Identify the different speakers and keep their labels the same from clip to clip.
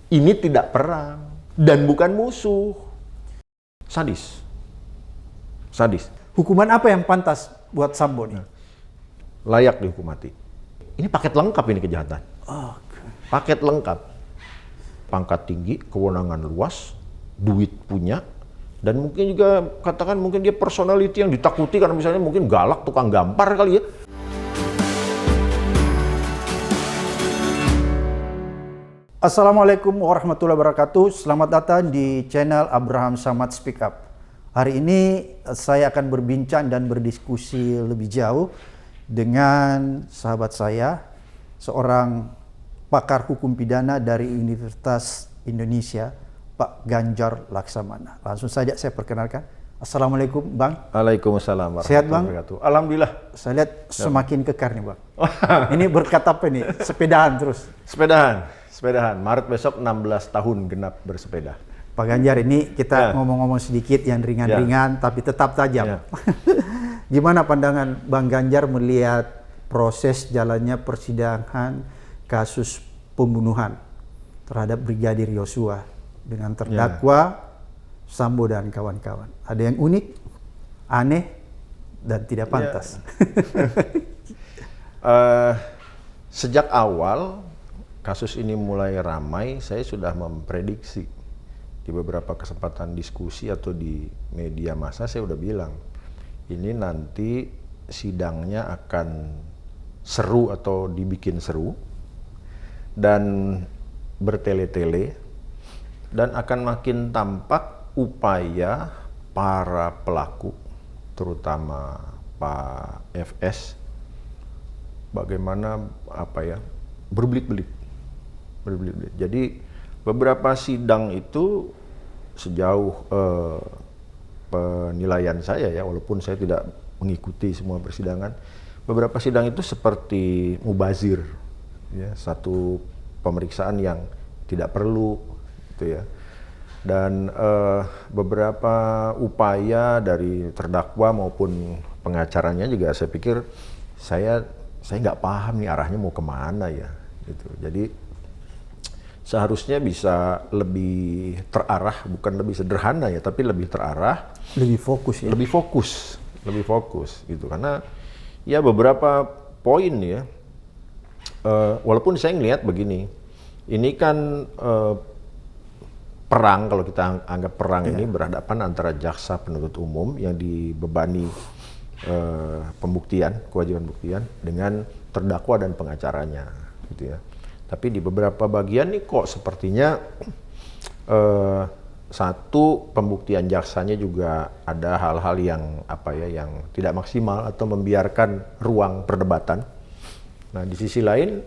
Speaker 1: Ini tidak perang dan bukan musuh. Sadis. Sadis.
Speaker 2: Hukuman apa yang pantas buat Sambo nih?
Speaker 1: Layak dihukum mati. Ini paket lengkap ini kejahatan. Paket lengkap. Pangkat tinggi, kewenangan luas, duit punya, dan mungkin juga katakan mungkin dia personality yang ditakuti karena misalnya mungkin galak, tukang gampar kali ya.
Speaker 2: Assalamualaikum warahmatullahi wabarakatuh. Selamat datang di channel Abraham Samad Speak Up. Hari ini saya akan berbincang dan berdiskusi lebih jauh dengan sahabat saya, seorang pakar hukum pidana dari Universitas Indonesia, Pak Ganjar Laksamana. Langsung saja saya perkenalkan. Assalamualaikum Bang.
Speaker 1: Waalaikumsalam
Speaker 2: Sehat Bang?
Speaker 1: wabarakatuh. Alhamdulillah.
Speaker 2: Saya lihat semakin kekar nih Bang. Ini berkat apa nih? Sepedahan terus.
Speaker 1: Sepedahan. Maret besok 16 tahun genap bersepeda.
Speaker 2: Pak Ganjar, ini kita ngomong-ngomong sedikit yang ringan-ringan tapi tetap tajam. Gimana pandangan Bang Ganjar melihat proses jalannya persidangan kasus pembunuhan terhadap Brigadir Yosua dengan terdakwa Sambo dan kawan-kawan? Ada yang unik, aneh, dan tidak pantas.
Speaker 1: Sejak awal kasus ini mulai ramai, saya sudah memprediksi di beberapa kesempatan diskusi atau di media massa. Saya udah bilang ini nanti sidangnya akan seru atau dibikin seru dan bertele-tele, dan akan makin tampak upaya para pelaku, terutama Pak FS, bagaimana berbelit-belit. Jadi beberapa sidang itu sejauh penilaian saya ya, walaupun saya tidak mengikuti semua persidangan, beberapa sidang itu seperti mubazir, ya, satu pemeriksaan yang tidak perlu, gitu ya. Dan beberapa upaya dari terdakwa maupun pengacaranya juga saya pikir saya nggak paham nih arahnya mau kemana ya, gitu. Jadi seharusnya bisa lebih terarah, bukan lebih sederhana ya, tapi lebih terarah,
Speaker 2: Lebih fokus ya?
Speaker 1: lebih fokus gitu. Karena ya beberapa poin ya, walaupun saya ngelihat begini, ini kan perang, kalau kita anggap perang ini berhadapan antara jaksa penuntut umum yang dibebani kewajiban pembuktian dengan terdakwa dan pengacaranya, gitu ya. Tapi di beberapa bagian nih kok sepertinya satu, pembuktian jaksanya juga ada hal-hal yang yang tidak maksimal atau membiarkan ruang perdebatan. Nah, di sisi lain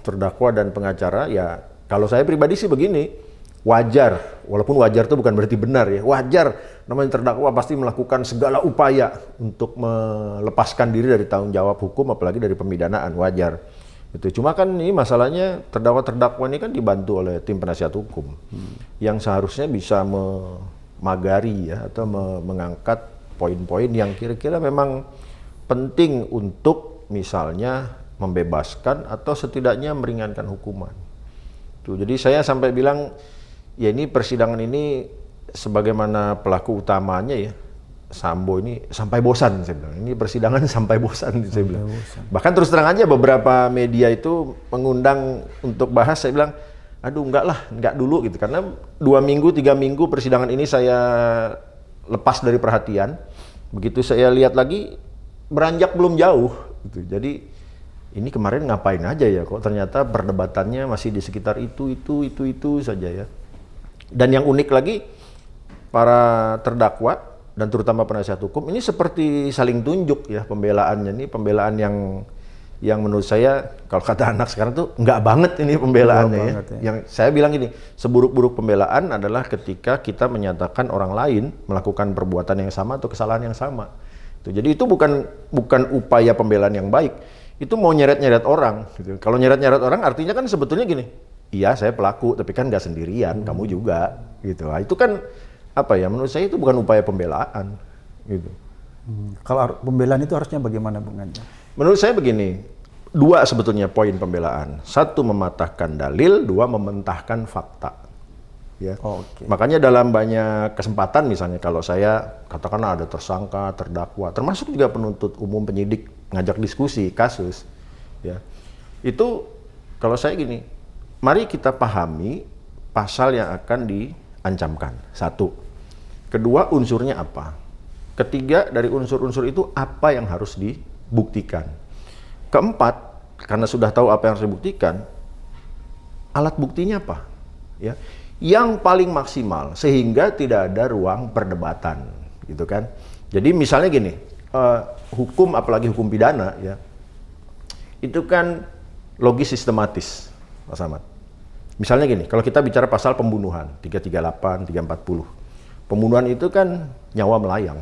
Speaker 1: terdakwa dan pengacara, ya kalau saya pribadi sih begini, wajar, walaupun wajar itu bukan berarti benar ya, wajar, namanya terdakwa pasti melakukan segala upaya untuk melepaskan diri dari tanggung jawab hukum, apalagi dari pemidanaan, wajar. Itu cuma kan ini masalahnya terdakwa ini kan dibantu oleh tim penasihat hukum yang seharusnya bisa memagari ya, atau mengangkat poin-poin yang kira-kira memang penting untuk misalnya membebaskan atau setidaknya meringankan hukuman. Tuh, jadi saya sampai bilang ya, ini persidangan ini sebagaimana pelaku utamanya ya, Sambo ini sampai bosan, saya bilang. Ini persidangan sampai bosan, saya bilang. Bahkan terus terang aja beberapa media itu mengundang untuk bahas, saya bilang, aduh enggak dulu gitu. Karena 2 minggu, 3 minggu persidangan ini saya lepas dari perhatian. Begitu saya lihat lagi, beranjak belum jauh gitu. Jadi ini kemarin ngapain aja ya, kok ternyata perdebatannya masih di sekitar itu saja ya. Dan yang unik lagi, para terdakwa dan terutama penasihat hukum ini seperti saling tunjuk ya pembelaannya. Ini pembelaan yang menurut saya, kalau kata anak sekarang tuh nggak banget ini pembelaannya ya. Yang saya bilang ini, seburuk-buruk pembelaan adalah ketika kita menyatakan orang lain melakukan perbuatan yang sama atau kesalahan yang sama. Jadi itu bukan upaya pembelaan yang baik. Itu mau nyeret-nyeret orang gitu. Kalau nyeret-nyeret orang artinya kan sebetulnya gini, iya saya pelaku tapi kan nggak sendirian, kamu juga gitu. Nah, itu kan menurut saya itu bukan upaya pembelaan gitu.
Speaker 2: Kalau pembelaan itu harusnya bagaimana Bung Ganjar?
Speaker 1: Menurut saya begini, dua sebetulnya poin pembelaan. Satu, mematahkan dalil, dua, mementahkan fakta. Ya.
Speaker 2: Oke.
Speaker 1: Makanya dalam banyak kesempatan, misalnya kalau saya katakanlah ada tersangka, terdakwa, termasuk juga penuntut umum, penyidik ngajak diskusi kasus, ya, itu kalau saya gini, mari kita pahami pasal yang akan diancamkan. Satu. Kedua, unsurnya apa? Ketiga, dari unsur-unsur itu apa yang harus dibuktikan? Keempat, karena sudah tahu apa yang harus dibuktikan, alat buktinya apa? Ya, yang paling maksimal sehingga tidak ada ruang perdebatan, gitu kan? Jadi misalnya gini, hukum, apalagi hukum pidana, ya, itu kan logis sistematis, Mas Ahmad. Misalnya gini, kalau kita bicara pasal pembunuhan 338, 340, pembunuhan itu kan nyawa melayang.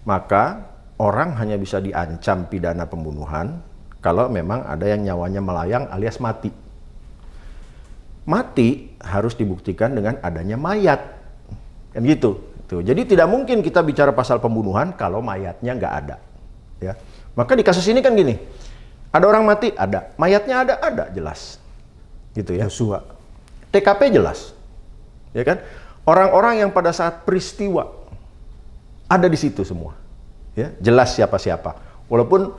Speaker 1: Maka orang hanya bisa diancam pidana pembunuhan kalau memang ada yang nyawanya melayang alias mati. Mati harus dibuktikan dengan adanya mayat, kan gitu. Tuh. Jadi tidak mungkin kita bicara pasal pembunuhan kalau mayatnya nggak ada. Ya. Maka di kasus ini kan gini, ada orang mati, ada. Mayatnya ada, jelas. Gitu ya.
Speaker 2: Yosua.
Speaker 1: TKP jelas. Ya kan? Orang-orang yang pada saat peristiwa ada di situ semua. Ya, jelas siapa-siapa. Walaupun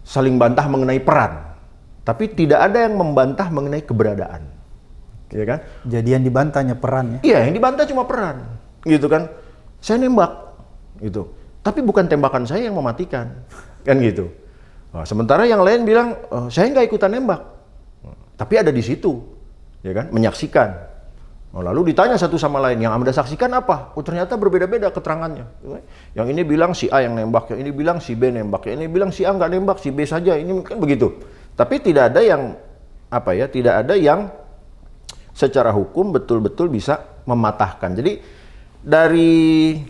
Speaker 1: saling bantah mengenai peran, tapi tidak ada yang membantah mengenai keberadaan. Ya kan?
Speaker 2: Jadi yang dibantahnya perannya.
Speaker 1: Iya, yang dibantah cuma peran. Gitu kan? Saya nembak. Gitu. Tapi bukan tembakan saya yang mematikan. Kan gitu. Nah, sementara yang lain bilang, saya nggak ikutan nembak. Tapi ada di situ. Ya kan? Menyaksikan. Nah, lalu ditanya satu sama lain, yang Anda saksikan apa? Oh, ternyata berbeda-beda keterangannya. Yang ini bilang si A yang nembak, yang ini bilang si B nembak, yang ini bilang si A nggak nembak, si B saja. Ini kan begitu. Tapi tidak ada yang tidak ada yang secara hukum betul-betul bisa mematahkan. Jadi dari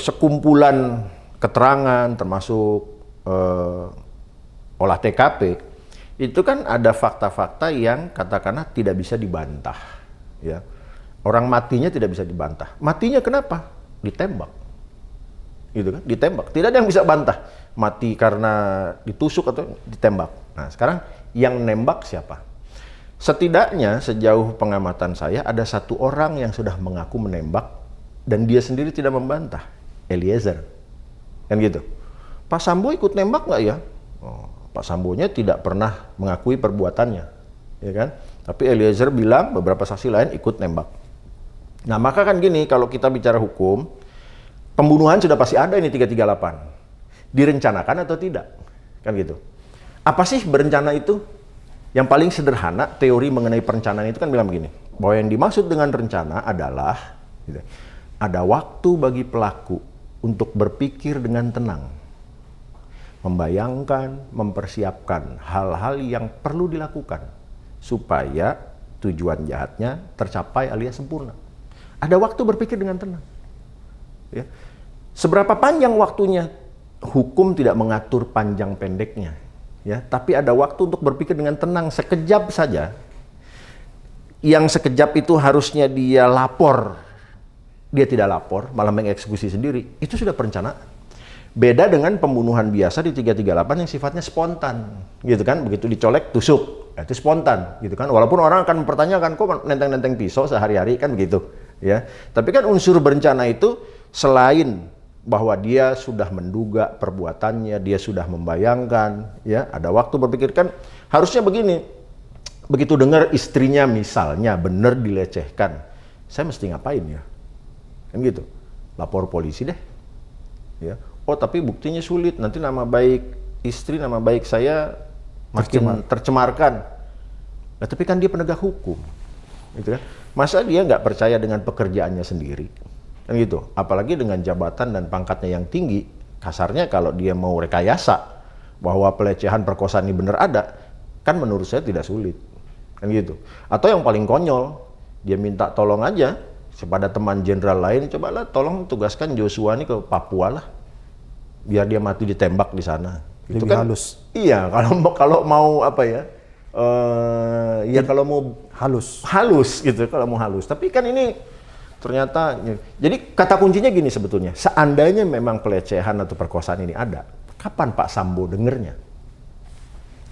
Speaker 1: sekumpulan keterangan termasuk olah TKP itu kan ada fakta-fakta yang katakanlah tidak bisa dibantah. Ya. Orang matinya tidak bisa dibantah. Matinya kenapa? Ditembak. Gitu kan? Ditembak. Tidak ada yang bisa bantah. Mati karena ditusuk atau ditembak. Nah, sekarang yang nembak siapa? Setidaknya sejauh pengamatan saya ada satu orang yang sudah mengaku menembak dan dia sendiri tidak membantah. Eliezer. Kan gitu. Pak Sambo ikut nembak nggak ya? Oh, Pak Sambonya tidak pernah mengakui perbuatannya. Ya kan? Tapi Eliezer bilang beberapa saksi lain ikut nembak. Nah, maka kan gini, kalau kita bicara hukum, pembunuhan sudah pasti ada ini 338. Direncanakan atau tidak? Kan gitu. Apa sih berencana itu? Yang paling sederhana, teori mengenai perencanaan itu kan bilang begini, bahwa yang dimaksud dengan rencana adalah gitu, ada waktu bagi pelaku untuk berpikir dengan tenang, membayangkan, mempersiapkan hal-hal yang perlu dilakukan supaya tujuan jahatnya tercapai alias sempurna. Ada waktu berpikir dengan tenang. Ya. Seberapa panjang waktunya? Hukum tidak mengatur panjang pendeknya. Ya, tapi ada waktu untuk berpikir dengan tenang sekejap saja. Yang sekejap itu harusnya dia lapor. Dia tidak lapor, malah mengeksekusi sendiri. Itu sudah perencanaan. Beda dengan pembunuhan biasa di 338 yang sifatnya spontan. Gitu kan, begitu dicolek, tusuk. Itu spontan, gitu kan. Walaupun orang akan mempertanyakan, kok nenteng-nenteng pisau sehari-hari, kan begitu. Ya. Tapi kan unsur berencana itu selain bahwa dia sudah menduga perbuatannya, dia sudah membayangkan, ya, ada waktu berpikir kan harusnya begini. Begitu dengar istrinya misalnya benar dilecehkan, saya mesti ngapain ya? Kan gitu. Lapor polisi deh. Ya. Oh, tapi buktinya sulit, nanti nama baik istri, nama baik saya makin tercemarkan. Nah, tapi kan dia penegak hukum. Gitu kan? Masa dia nggak percaya dengan pekerjaannya sendiri? Kan gitu. Apalagi dengan jabatan dan pangkatnya yang tinggi, kasarnya kalau dia mau rekayasa bahwa pelecehan perkosaan ini benar ada, kan menurut saya tidak sulit. Kan gitu. Atau yang paling konyol, dia minta tolong aja kepada teman jenderal lain, cobalah tolong tugaskan Joshua ini ke Papua lah. Biar dia mati ditembak di sana. Itu
Speaker 2: lebih
Speaker 1: kan
Speaker 2: halus.
Speaker 1: Iya, kalau mau kalau mau halus gitu, kalau mau halus. Tapi kan ini ternyata, jadi kata kuncinya gini sebetulnya, seandainya memang pelecehan atau perkosaan ini ada, kapan Pak Sambo dengernya?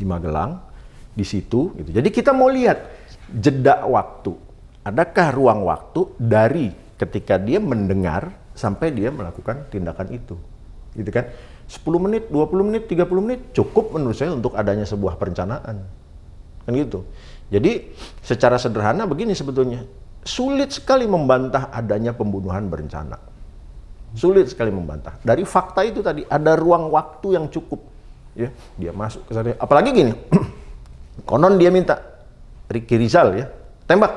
Speaker 1: di Magelang, di situ. Gitu. Jadi kita mau lihat jeda waktu, adakah ruang waktu dari ketika dia mendengar sampai dia melakukan tindakan itu, gitu kan? 10 menit, 20 menit, 30 menit cukup menurut saya untuk adanya sebuah perencanaan, kan gitu. Jadi secara sederhana begini sebetulnya, sulit sekali membantah adanya pembunuhan berencana, sulit sekali membantah. Dari fakta itu tadi ada ruang waktu yang cukup, ya dia masuk ke sana. Apalagi gini, konon dia minta Ricky Rizal ya tembak,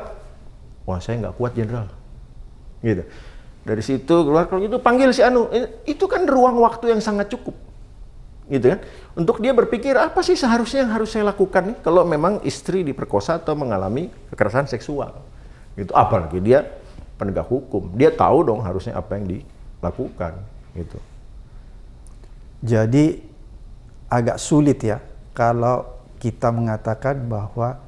Speaker 1: wah saya nggak kuat jenderal, gitu. Dari situ keluar, kalau gitu panggil si Anu. Itu kan ruang waktu yang sangat cukup, gitu kan? Untuk dia berpikir apa sih seharusnya yang harus saya lakukan nih kalau memang istri diperkosa atau mengalami kekerasan seksual, gitu. Apalagi dia penegak hukum, dia tahu dong harusnya apa yang dilakukan, gitu.
Speaker 2: Jadi agak sulit ya kalau kita mengatakan bahwa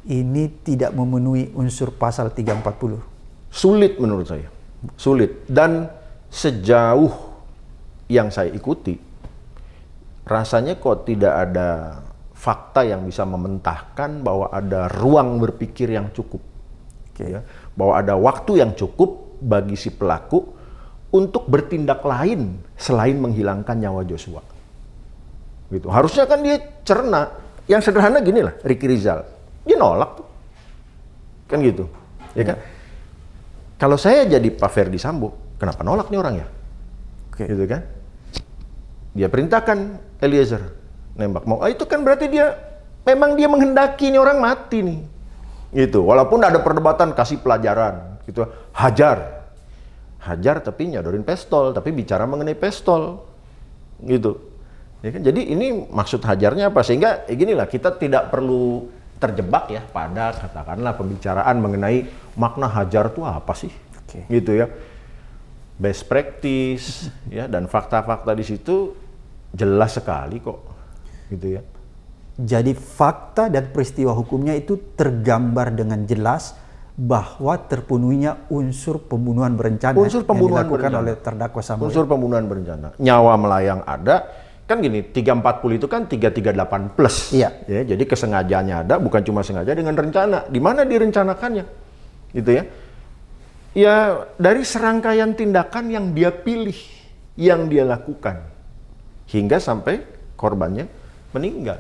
Speaker 2: ini tidak memenuhi unsur pasal 340.
Speaker 1: Sulit menurut saya. Sulit. Dan sejauh yang saya ikuti, rasanya kok tidak ada fakta yang bisa mementahkan bahwa ada ruang berpikir yang cukup. Ya, bahwa ada waktu yang cukup bagi si pelaku untuk bertindak lain selain menghilangkan nyawa Joshua. Gitu. Harusnya kan dia cerna. Yang sederhana gini lah, Ricky Rizal. Dia nolak tuh. Kan gitu. Ya kan? Kalau saya jadi Pak Ferdi Sambo, kenapa nolak nih orang ya? Gitu kan? Dia perintahkan Eliezer nembak. Mau itu kan berarti dia memang dia menghendaki nih orang mati nih. Gitu. Walaupun ada perdebatan kasih pelajaran, gitu. Hajar. Hajar tapi nyodorin pistol, tapi bicara mengenai pistol. Gitu. Ya kan? Jadi ini maksud hajarnya apa? Sehingga ginilah, kita tidak perlu terjebak ya pada katakanlah pembicaraan mengenai makna hajar itu apa sih, gitu ya. Best practice ya, dan fakta-fakta di situ jelas sekali kok, gitu ya.
Speaker 2: Jadi fakta dan peristiwa hukumnya itu tergambar dengan jelas bahwa terpenuhinya unsur pembunuhan berencana,
Speaker 1: unsur pembunuhan
Speaker 2: yang dilakukan
Speaker 1: berencana
Speaker 2: oleh terdakwa Sambo.
Speaker 1: Unsur pembunuhan berencana, nyawa melayang ada. Kan gini, 340 itu kan 338 plus.
Speaker 2: Iya.
Speaker 1: Ya, jadi kesengajaannya ada, bukan cuma sengaja dengan rencana. Di mana direncanakannya? Gitu ya. Ya, dari serangkaian tindakan yang dia pilih, yang dia lakukan. Hingga sampai korbannya meninggal.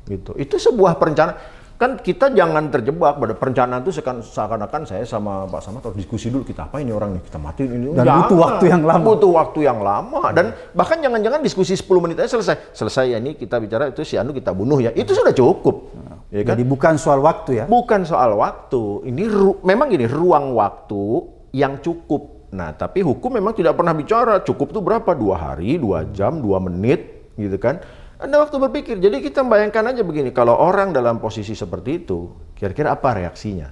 Speaker 1: Gitu. Itu sebuah perencanaan. Kan kita jangan terjebak pada perencanaan itu seakan-akan saya sama Pak Samad harus diskusi dulu, kita apa ini orang nih, kita matiin ini.
Speaker 2: Dan butuh waktu yang lama.
Speaker 1: Butuh waktu yang lama. Dan bahkan jangan-jangan diskusi 10 menit aja selesai. Selesai ya, ini kita bicara itu si Anu kita bunuh ya. Itu sudah cukup. Ya kan?
Speaker 2: Jadi bukan soal waktu ya?
Speaker 1: Bukan soal waktu. Ini memang gini, ruang waktu yang cukup. Nah, tapi hukum memang tidak pernah bicara cukup itu berapa? 2 hari, 2 jam, 2 menit, gitu kan. Ada waktu berpikir. Jadi kita bayangkan aja begini, kalau orang dalam posisi seperti itu, kira-kira apa reaksinya?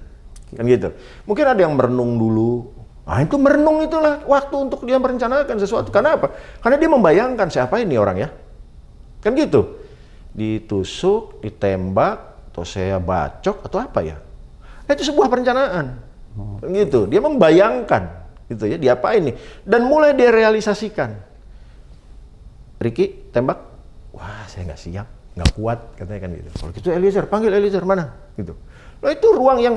Speaker 1: Kan gitu. Mungkin ada yang merenung dulu. Ah, itu merenung itulah waktu untuk dia merencanakan sesuatu. Karena apa? Karena dia membayangkan siapa ini orang ya. Kan gitu. Ditusuk, ditembak, atau saya bacok, atau apa ya. Nah, itu sebuah perencanaan. Kan gitu. Dia membayangkan. Gitu ya, diapain nih. Dan mulai dia realisasikan. Ricky, tembak. Wah, saya nggak siap, nggak kuat, katanya kan gitu. Kalau gitu Eliezer, panggil Eliezer, mana? Gitu. Loh, itu ruang yang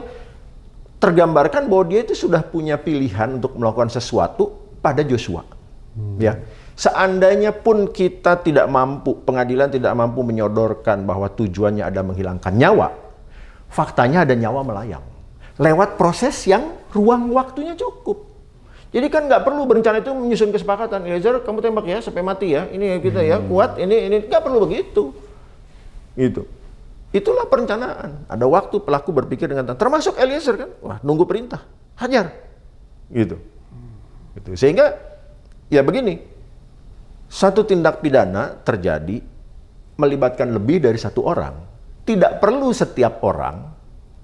Speaker 1: tergambarkan bahwa dia itu sudah punya pilihan untuk melakukan sesuatu pada Joshua. Ya, seandainya pun kita tidak mampu, pengadilan tidak mampu menyodorkan bahwa tujuannya ada menghilangkan nyawa, faktanya ada nyawa melayang. Lewat proses yang ruang waktunya cukup. Jadi kan nggak perlu berencana itu menyusun kesepakatan. Eliezer, kamu tembak ya sampai mati ya. Ini kita ya kuat. Ini nggak perlu begitu. Gitu. Itulah perencanaan. Ada waktu pelaku berpikir dengan termasuk Eliezer kan. Wah, nunggu perintah, hajar. Gitu. Gitu. Sehingga ya begini. Satu tindak pidana terjadi melibatkan lebih dari satu orang. Tidak perlu setiap orang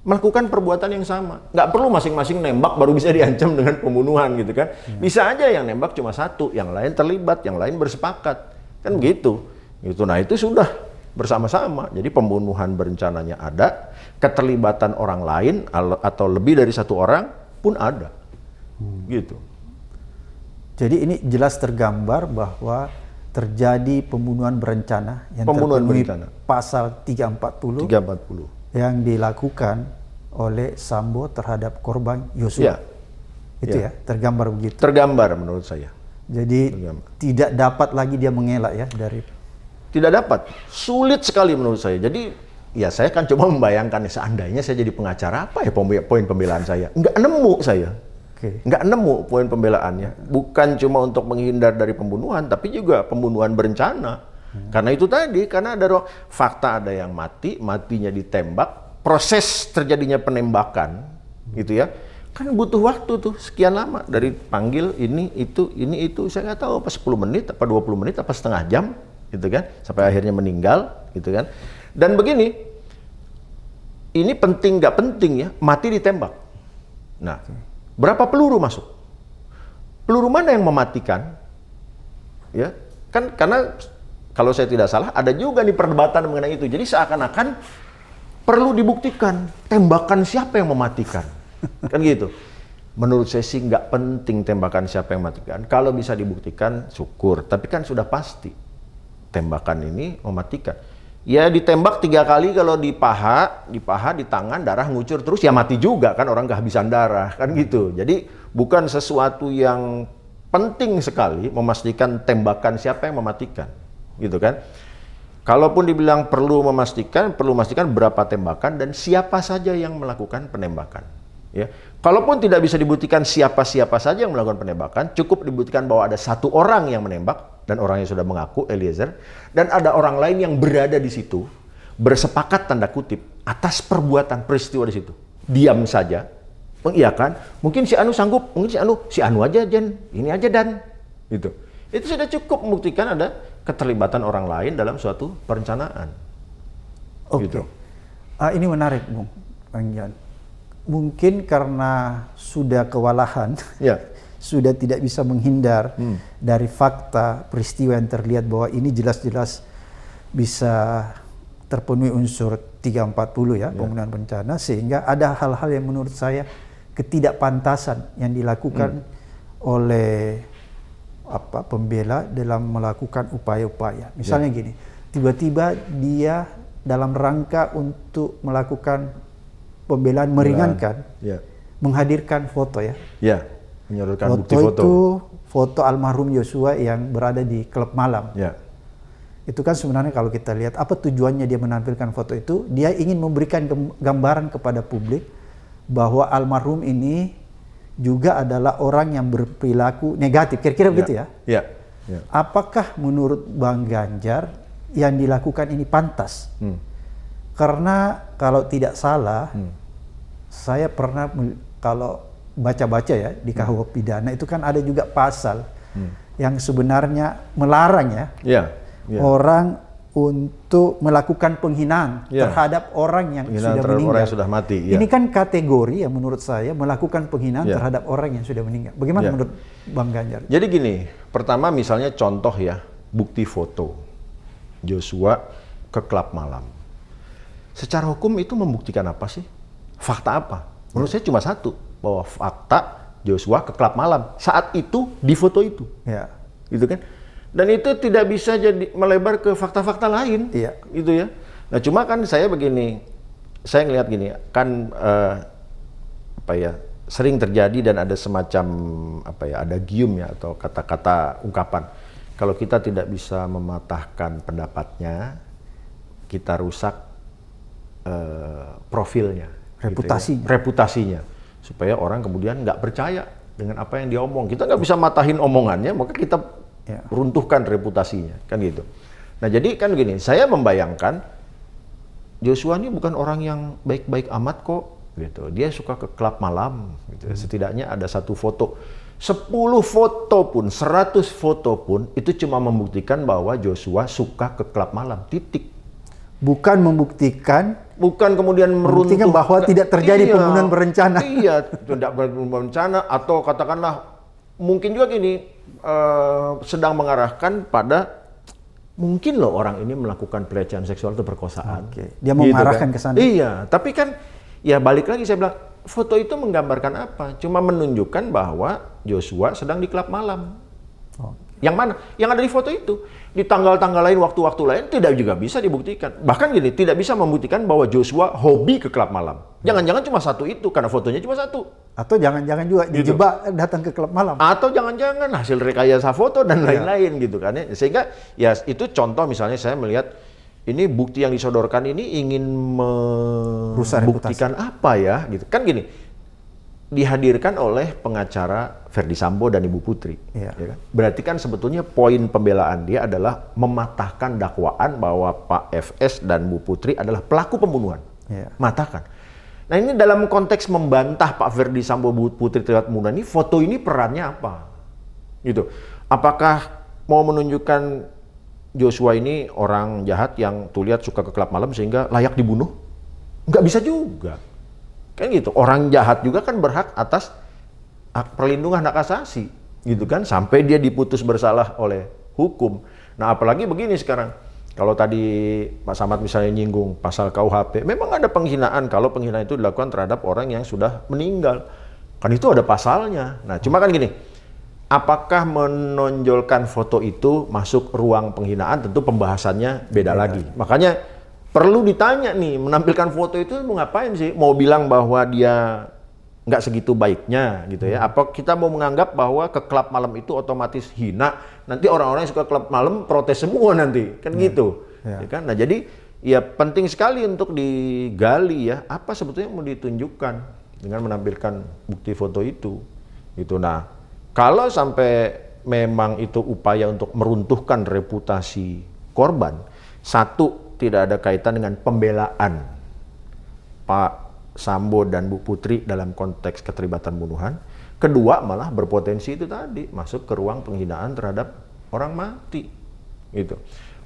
Speaker 1: melakukan perbuatan yang sama. Nggak perlu masing-masing nembak baru bisa diancam dengan pembunuhan gitu kan. Bisa aja yang nembak cuma satu, yang lain terlibat, yang lain bersepakat. Kan gitu. Gitu. Nah, itu sudah bersama-sama. Jadi pembunuhan berencananya ada, keterlibatan orang lain atau lebih dari satu orang pun ada. Gitu.
Speaker 2: Jadi ini jelas tergambar bahwa terjadi pembunuhan berencana yang
Speaker 1: Pembunuhan
Speaker 2: terpenuhi
Speaker 1: berencana.
Speaker 2: pasal 340
Speaker 1: 340.
Speaker 2: yang dilakukan oleh Sambo terhadap korban Yosua.
Speaker 1: Ya.
Speaker 2: Itu ya, tergambar begitu.
Speaker 1: Tergambar menurut saya.
Speaker 2: Jadi
Speaker 1: Tergambar.
Speaker 2: tidak dapat lagi dia mengelak ya dari
Speaker 1: Tidak dapat. Sulit sekali menurut saya. Jadi ya saya kan coba membayangkan seandainya saya jadi pengacara, apa ya poin pembelaan saya? Nggak nemu saya. Nggak nemu poin pembelaannya. Bukan cuma untuk menghindar dari pembunuhan, tapi juga pembunuhan berencana. Karena itu tadi, karena ada fakta ada yang mati, matinya ditembak, proses terjadinya penembakan, gitu ya. Kan butuh waktu tuh sekian lama dari panggil ini itu saya nggak tahu apa 10 menit apa 20 menit apa setengah jam gitu kan sampai akhirnya meninggal gitu kan. Dan begini, ini penting nggak penting ya, mati ditembak. Nah, berapa peluru masuk? Peluru mana yang mematikan? Ya, kan karena kalau saya tidak salah ada juga nih perdebatan mengenai itu. Jadi seakan-akan perlu dibuktikan tembakan siapa yang mematikan. Kan gitu. Menurut saya sih nggak penting tembakan siapa yang mematikan. Kalau bisa dibuktikan syukur. Tapi kan sudah pasti tembakan ini mematikan. Ya ditembak 3 kali kalau di paha, di tangan, darah ngucur terus ya mati juga kan, orang kehabisan darah kan gitu. Jadi bukan sesuatu yang penting sekali memastikan tembakan siapa yang mematikan, gitu kan. Kalaupun dibilang perlu memastikan berapa tembakan dan siapa saja yang melakukan penembakan. Ya, kalaupun tidak bisa dibuktikan siapa-siapa saja yang melakukan penembakan, cukup dibuktikan bahwa ada 1 orang yang menembak dan orangnya sudah mengaku Eliezer, dan ada orang lain yang berada di situ bersepakat tanda kutip atas perbuatan peristiwa di situ. Diam saja, mengiyakan. Mungkin si Anu sanggup, mungkin si Anu aja Jen, ini aja Dan, gitu. Itu sudah cukup membuktikan ada keterlibatan orang lain dalam suatu perencanaan.
Speaker 2: Oke.
Speaker 1: Gitu.
Speaker 2: Ini menarik, Bang Jan. Mungkin karena sudah kewalahan,
Speaker 1: Ya.
Speaker 2: sudah tidak bisa menghindar dari fakta peristiwa yang terlihat bahwa ini jelas-jelas bisa terpenuhi unsur 340 ya, pembunuhan berencana, sehingga ada hal-hal yang menurut saya ketidakpantasan yang dilakukan oleh pembela dalam melakukan upaya-upaya. Misalnya gini, tiba-tiba dia dalam rangka untuk melakukan pembelaan meringankan, menghadirkan foto ya.
Speaker 1: Ya, menyodorkan bukti
Speaker 2: Foto
Speaker 1: foto.
Speaker 2: itu foto almarhum Yosua yang berada di klub malam.
Speaker 1: Ya.
Speaker 2: Itu kan sebenarnya kalau kita lihat apa tujuannya dia menampilkan foto itu, dia ingin memberikan gambaran kepada publik bahwa almarhum ini juga adalah orang yang berperilaku negatif. Kira-kira begitu ya?
Speaker 1: Ya. Ya.
Speaker 2: Apakah menurut Bang Ganjar yang dilakukan ini pantas? Karena kalau tidak salah, saya pernah kalau baca-baca ya di KUH pidana itu kan ada juga pasal yang sebenarnya melarang ya, orang untuk melakukan penghinaan terhadap orang yang sudah meninggal.
Speaker 1: Orang yang sudah mati.
Speaker 2: Ini kan kategori yang menurut saya melakukan penghinaan terhadap orang yang sudah meninggal. Bagaimana menurut Bang Ganjar?
Speaker 1: Jadi gini, pertama misalnya contoh ya, bukti foto Joshua ke klub malam. Secara hukum itu membuktikan apa sih? Fakta apa? Menurut saya cuma satu, bahwa fakta Joshua ke klub malam saat itu di foto itu.
Speaker 2: Ya.
Speaker 1: Gitu kan? Dan itu tidak bisa jadi melebar ke fakta-fakta lain.
Speaker 2: Iya.
Speaker 1: Gitu ya. Nah, cuma kan saya begini, saya ngelihat gini, kan sering terjadi dan ada semacam ada gium ya atau kata-kata ungkapan. Kalau kita tidak bisa mematahkan pendapatnya, kita rusak profilnya,
Speaker 2: reputasinya,
Speaker 1: gitu ya. Reputasinya, supaya orang kemudian nggak percaya dengan apa yang dia omong. Kita nggak bisa matahin omongannya, maka kita runtuhkan reputasinya, kan gitu. Nah jadi kan gini, saya membayangkan Joshua ini bukan orang yang baik-baik amat kok, gitu. Dia suka ke klub malam, gitu. Setidaknya ada 1 foto, 10 foto pun, 100 foto pun, itu cuma membuktikan bahwa Joshua suka ke klub malam, titik.
Speaker 2: Bukan membuktikan,
Speaker 1: bukan kemudian meruntuhkan
Speaker 2: bahwa tidak terjadi pembunuhan berencana.
Speaker 1: Iya, tidak berencana, atau katakanlah mungkin juga gini, sedang mengarahkan pada mungkin loh orang ini melakukan pelecehan seksual atau perkosaan.
Speaker 2: Dia mau mengarahkan ke sana.
Speaker 1: Iya, tapi kan ya balik lagi saya bilang, foto itu menggambarkan apa? Cuma menunjukkan bahwa Joshua sedang di klub malam. Yang mana? Yang ada di foto itu. Di tanggal-tanggal lain, waktu-waktu lain tidak juga bisa dibuktikan. Bahkan gini, tidak bisa membuktikan bahwa Joshua hobi ke klub malam. Jangan-jangan cuma satu itu, karena fotonya cuma satu.
Speaker 2: Atau jangan-jangan juga
Speaker 1: Gitu.
Speaker 2: dijebak datang ke klub malam.
Speaker 1: Atau jangan-jangan hasil rekayasa foto dan lain-lain gitu kan ya. Sehingga ya itu contoh misalnya saya melihat ini bukti yang disodorkan ini ingin
Speaker 2: Rusak
Speaker 1: membuktikan apa ya gitu. Kan gini, dihadirkan oleh pengacara Ferdy Sambo dan Ibu Putri.
Speaker 2: Iya.
Speaker 1: Ya kan? Berarti kan sebetulnya poin pembelaan dia adalah mematahkan dakwaan bahwa Pak FS dan Bu Putri adalah pelaku pembunuhan.
Speaker 2: Iya.
Speaker 1: Matahkan. Nah ini dalam konteks membantah Pak Ferdy Sambo Bu Putri terlibat pembunuhan ini, foto ini perannya apa? Gitu. Apakah mau menunjukkan Joshua ini orang jahat yang tuh lihat suka ke klub malam sehingga layak dibunuh? Nggak bisa juga. Kan gitu, orang jahat juga kan berhak atas hak perlindungan hak asasi, gitu kan, sampai dia diputus bersalah oleh hukum. Nah apalagi begini sekarang, kalau tadi Pak Samad misalnya nyinggung pasal KUHP, memang ada penghinaan kalau penghinaan itu dilakukan terhadap orang yang sudah meninggal. Kan itu ada pasalnya. Nah cuma kan gini, apakah menonjolkan foto itu masuk ruang penghinaan, tentu pembahasannya beda lagi. Makanya perlu ditanya nih, menampilkan foto itu mau ngapain sih? Mau bilang bahwa dia nggak segitu baiknya gitu ya? Apa kita mau menganggap bahwa ke klub malam itu otomatis hina? Nanti orang-orang yang suka klub malam protes semua nanti, kan gitu. Ya kan? Nah jadi ya penting sekali untuk digali ya, apa sebetulnya yang mau ditunjukkan dengan menampilkan bukti foto itu. Gitu. Nah kalau sampai memang itu upaya untuk meruntuhkan reputasi korban, satu, tidak ada kaitan dengan pembelaan Pak Sambo dan Bu Putri dalam konteks keterlibatan pembunuhan. Kedua, malah berpotensi itu tadi masuk ke ruang penghinaan terhadap orang mati. Gitu.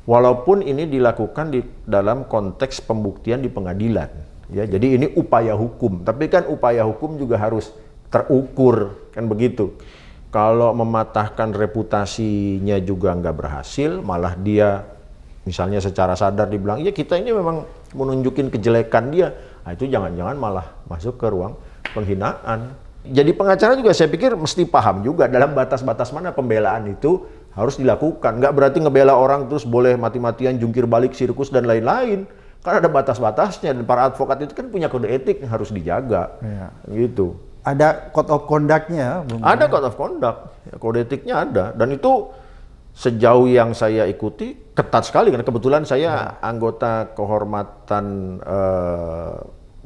Speaker 1: Walaupun ini dilakukan di dalam konteks pembuktian di pengadilan. Ya, jadi ini upaya hukum. Tapi kan upaya hukum juga harus terukur, kan begitu. Kalau mematahkan reputasinya juga nggak berhasil, malah dia misalnya secara sadar dibilang, iya kita ini memang menunjukin kejelekan dia. Nah itu jangan-jangan malah masuk ke ruang penghinaan. Jadi pengacara juga saya pikir mesti paham juga dalam batas-batas mana pembelaan itu harus dilakukan. Nggak berarti ngebela orang terus boleh mati-matian, jungkir balik, sirkus dan lain-lain. Kan ada batas-batasnya dan para advokat itu kan punya kode etik yang harus dijaga. Ya. Gitu.
Speaker 2: Ada code of conduct-nya?
Speaker 1: Ada code of conduct. Ya, kode etiknya ada. Dan itu sejauh yang saya ikuti ketat sekali karena kebetulan saya anggota kehormatan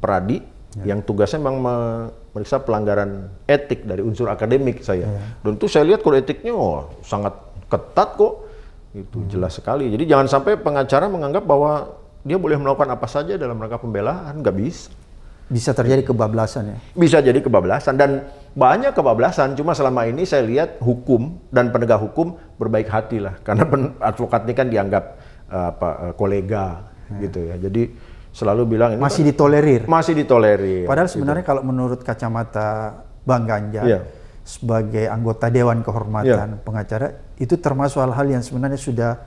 Speaker 1: Peradi yang tugasnya memang memeriksa pelanggaran etik dari unsur akademik saya. Dan itu saya lihat kode etiknya sangat ketat kok, itu jelas sekali. Jadi jangan sampai pengacara menganggap bahwa dia boleh melakukan apa saja dalam rangka pembelaan, nggak bisa.
Speaker 2: Bisa terjadi kebablasan ya?
Speaker 1: Bisa jadi kebablasan dan banyak kebablasan. Cuma selama ini saya lihat hukum dan penegak hukum berbaik hati lah. Karena advokat ini kan dianggap kolega gitu ya. Jadi selalu bilang ini
Speaker 2: masih ditolerir?
Speaker 1: Masih ditolerir.
Speaker 2: Padahal sebenarnya kalau menurut kacamata Bang Ganjar sebagai anggota Dewan Kehormatan Pengacara, itu termasuk hal-hal yang sebenarnya sudah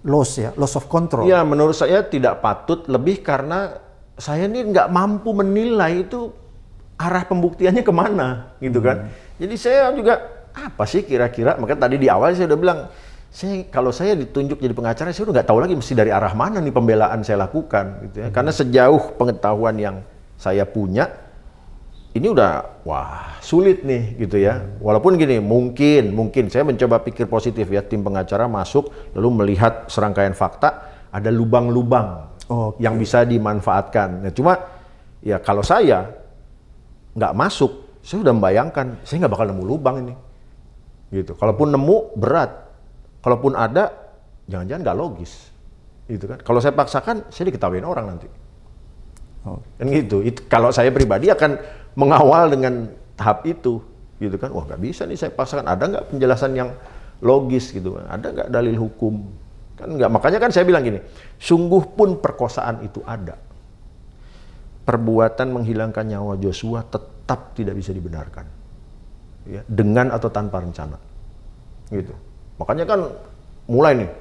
Speaker 2: loss of control.
Speaker 1: Ya menurut saya tidak patut, lebih karena saya ini nggak mampu menilai itu arah pembuktiannya kemana gitu kan. Jadi saya juga apa sih kira-kira, makanya tadi di awal saya udah bilang, kalau saya ditunjuk jadi pengacara saya udah nggak tahu lagi mesti dari arah mana nih pembelaan saya lakukan gitu ya. Karena sejauh pengetahuan yang saya punya ini udah sulit nih gitu ya. Walaupun gini, mungkin saya mencoba pikir positif ya, tim pengacara masuk lalu melihat serangkaian fakta ada lubang-lubang yang bisa dimanfaatkan. Nah, cuma ya kalau saya nggak masuk, saya udah membayangkan saya nggak bakal nemu lubang ini. Gitu. Kalaupun nemu berat, kalaupun ada jangan-jangan nggak logis. Gitu kan. Kalau saya paksakan, saya diketawain orang nanti. Kan gitu. Kalau saya pribadi akan mengawal dengan tahap itu. Gitu kan. Wah nggak bisa nih saya paksakan. Ada nggak penjelasan yang logis gitu kan? Ada nggak dalil hukum? Kan enggak, makanya kan saya bilang gini, sungguh pun perkosaan itu ada. Perbuatan menghilangkan nyawa Joshua tetap tidak bisa dibenarkan. Ya, dengan atau tanpa rencana. Gitu. Makanya kan mulai nih,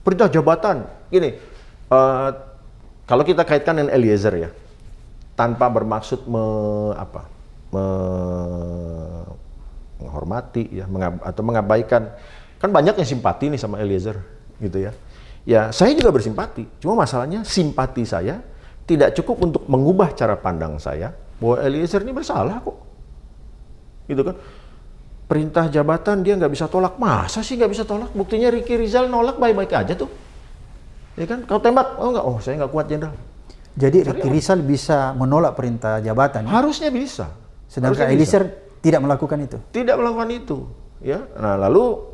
Speaker 1: perintah jabatan. Gini, kalau kita kaitkan dengan Eliezer ya, tanpa bermaksud menghormati ya, atau mengabaikan Kan banyak yang simpati nih sama Eliezer, gitu ya. Ya, saya juga bersimpati. Cuma masalahnya simpati saya tidak cukup untuk mengubah cara pandang saya bahwa Eliezer ini bersalah kok. Gitu kan. Perintah jabatan dia nggak bisa tolak. Masa sih nggak bisa tolak? Buktinya Ricky Rizal nolak baik-baik aja tuh. Ya kan, kau tembak, oh nggak, oh saya nggak kuat jenderal.
Speaker 2: Jadi Ricky Rizal bisa menolak perintah jabatan.
Speaker 1: Harusnya bisa.
Speaker 2: Sedangkan Eliezer tidak melakukan itu.
Speaker 1: Tidak melakukan itu. Ya, nah lalu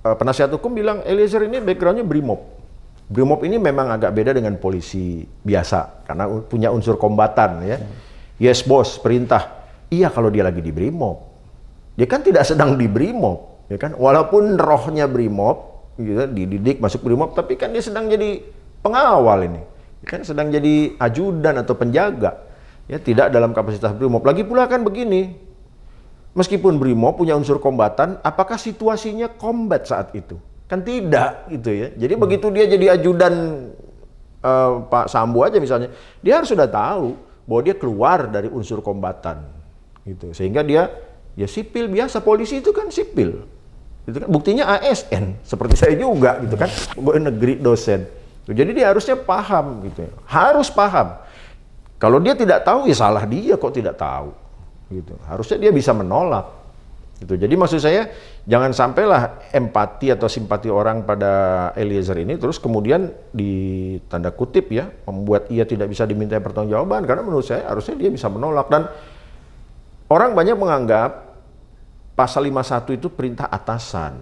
Speaker 1: penasihat hukum bilang Eliezer ini backgroundnya Brimob. Brimob ini memang agak beda dengan polisi biasa karena punya unsur kombatan ya. Yes bos, perintah. Iya kalau dia lagi di Brimob. Dia kan tidak sedang di Brimob, ya kan? Walaupun rohnya Brimob, gitu, dididik masuk Brimob, tapi kan dia sedang jadi pengawal ini. Kan sedang jadi ajudan atau penjaga. Ya, tidak dalam kapasitas Brimob. Lagi pula kan begini. Meskipun Brimob punya unsur kombatan, apakah situasinya combat saat itu? Kan tidak gitu ya. Jadi begitu dia jadi ajudan Pak Sambo aja misalnya, dia harus sudah tahu bahwa dia keluar dari unsur kombatan. Gitu. Sehingga dia ya sipil biasa, polisi itu kan sipil. Itu kan buktinya ASN seperti saya juga gitu kan, pegawai negeri dosen. Jadi dia harusnya paham gitu ya. Harus paham. Kalau dia tidak tahu ya salah dia kok tidak tahu. Gitu. Harusnya dia bisa menolak. Gitu. Jadi maksud saya jangan sampailah empati atau simpati orang pada Eliezer ini terus kemudian di tanda kutip ya membuat ia tidak bisa dimintai pertanggungjawaban, karena menurut saya harusnya dia bisa menolak. Dan orang banyak menganggap pasal 51 itu perintah atasan,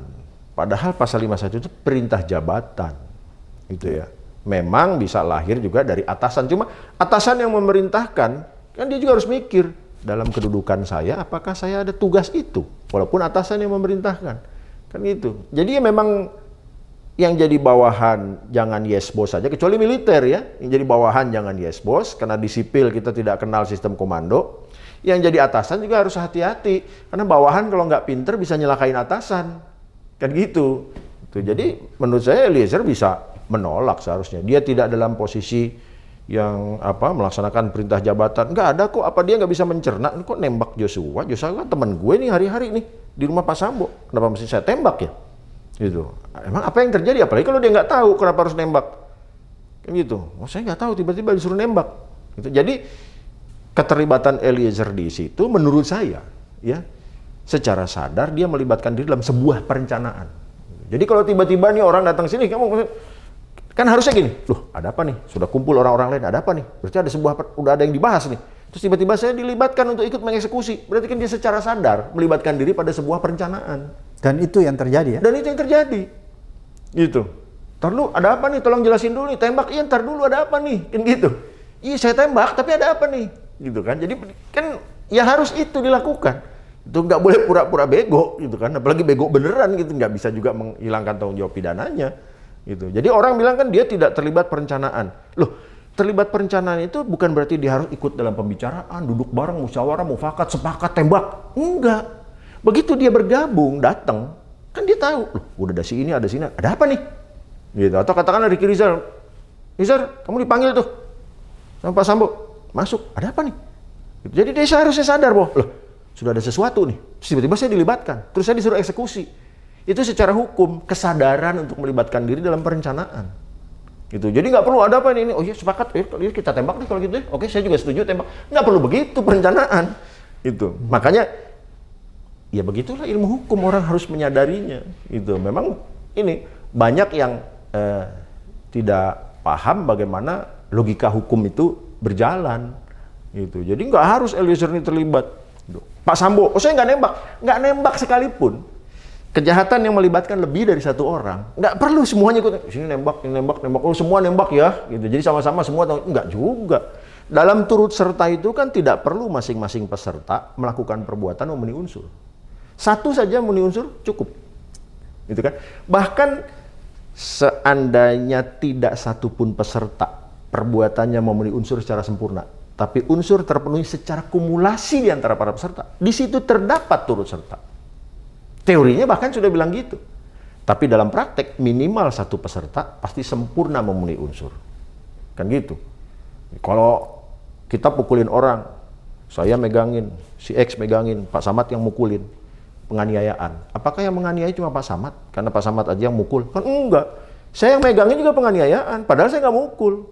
Speaker 1: padahal pasal 51 itu perintah jabatan, gitu ya. Memang bisa lahir juga dari atasan, cuma atasan yang memerintahkan, kan dia juga harus mikir, dalam kedudukan saya, apakah saya ada tugas itu, walaupun atasan yang memerintahkan, kan gitu. Jadi ya memang yang jadi bawahan jangan yes bos saja, kecuali militer ya, yang jadi bawahan jangan yes bos, karena di sipil kita tidak kenal sistem komando. Yang jadi atasan juga harus hati-hati, karena bawahan kalau nggak pinter bisa nyelakain atasan, kan gitu. Jadi menurut saya Eliezer bisa menolak seharusnya. Dia tidak dalam posisi yang melaksanakan perintah jabatan. Nggak ada kok, apa dia nggak bisa mencerna? Kok nembak Joshua? Joshua kan teman gue nih hari-hari nih di rumah Pak Sambo. Kenapa mesti saya tembak ya? Gitu. Emang apa yang terjadi? Apalagi kalau dia nggak tahu kenapa harus nembak, kan gitu. Oh, saya nggak tahu, tiba-tiba disuruh nembak. Gitu. Jadi keterlibatan Eliezer di situ menurut saya ya secara sadar dia melibatkan diri dalam sebuah perencanaan. Jadi kalau tiba-tiba nih orang datang sini, kamu kan harusnya gini, loh ada apa nih? Sudah kumpul orang-orang lain, ada apa nih? Berarti ada udah ada yang dibahas nih. Terus tiba-tiba saya dilibatkan untuk ikut mengeksekusi. Berarti kan dia secara sadar melibatkan diri pada sebuah perencanaan.
Speaker 2: Dan itu yang terjadi ya?
Speaker 1: Dan itu yang terjadi. Gitu. Ntar lu ada apa nih? Tolong jelasin dulu nih. Tembak, iya ntar dulu ada apa nih? Kan gitu. Iya saya tembak, tapi ada apa nih? Gitu kan. Jadi kan ya harus itu dilakukan. Itu nggak boleh pura-pura bego gitu kan. Apalagi bego beneran gitu, nggak bisa juga menghilangkan tanggung jawab pidananya. Gitu. Jadi orang bilang kan dia tidak terlibat perencanaan. Loh, terlibat perencanaan itu bukan berarti dia harus ikut dalam pembicaraan, duduk bareng, musyawarah, mufakat, sepakat, tembak. Enggak. Begitu dia bergabung, datang, kan dia tahu, loh, udah ada si ini, ada sini, ada apa nih? Gitu. Atau katakanlah Ricky Rizal, Rizal, kamu dipanggil tuh sama Pak Sambo, masuk, ada apa nih? Gitu. Jadi dia seharusnya sadar bahwa, loh, sudah ada sesuatu nih. Terus tiba-tiba saya dilibatkan, terus saya disuruh eksekusi. Itu secara hukum kesadaran untuk melibatkan diri dalam perencanaan. Gitu. Jadi nggak perlu ada apa ini. Oh iya sepakat, kita tembak nih kalau gitu. Oke, saya juga setuju tembak. Nggak perlu begitu perencanaan. Itu. Makanya ya begitulah ilmu hukum, orang harus menyadarinya. Itu. Memang ini banyak yang tidak paham bagaimana logika hukum itu berjalan. Gitu. Jadi nggak harus Eliezer ini terlibat. Gitu. Pak Sambo, oh saya nggak nembak sekalipun. Kejahatan yang melibatkan lebih dari satu orang, nggak perlu semuanya ikut. Sini nembak, oh semua nembak ya, gitu. Jadi sama-sama semua tahu, nggak juga. Dalam turut serta itu kan tidak perlu masing-masing peserta melakukan perbuatan memenuhi unsur. Satu saja memenuhi unsur cukup, gitu kan. Bahkan seandainya tidak satupun peserta perbuatannya memenuhi unsur secara sempurna, tapi unsur terpenuhi secara kumulasi di antara para peserta, di situ terdapat turut serta. Teorinya bahkan sudah bilang gitu. Tapi dalam praktek minimal satu peserta pasti sempurna memenuhi unsur. Kan gitu. Kalau kita pukulin orang, saya megangin, si X megangin, Pak Samad yang mukulin. penganiayaan. Apakah yang menganiaya cuma Pak Samad? Karena Pak Samad aja yang mukul? Kan enggak. Saya yang megangin juga penganiayaan, padahal saya nggak mukul.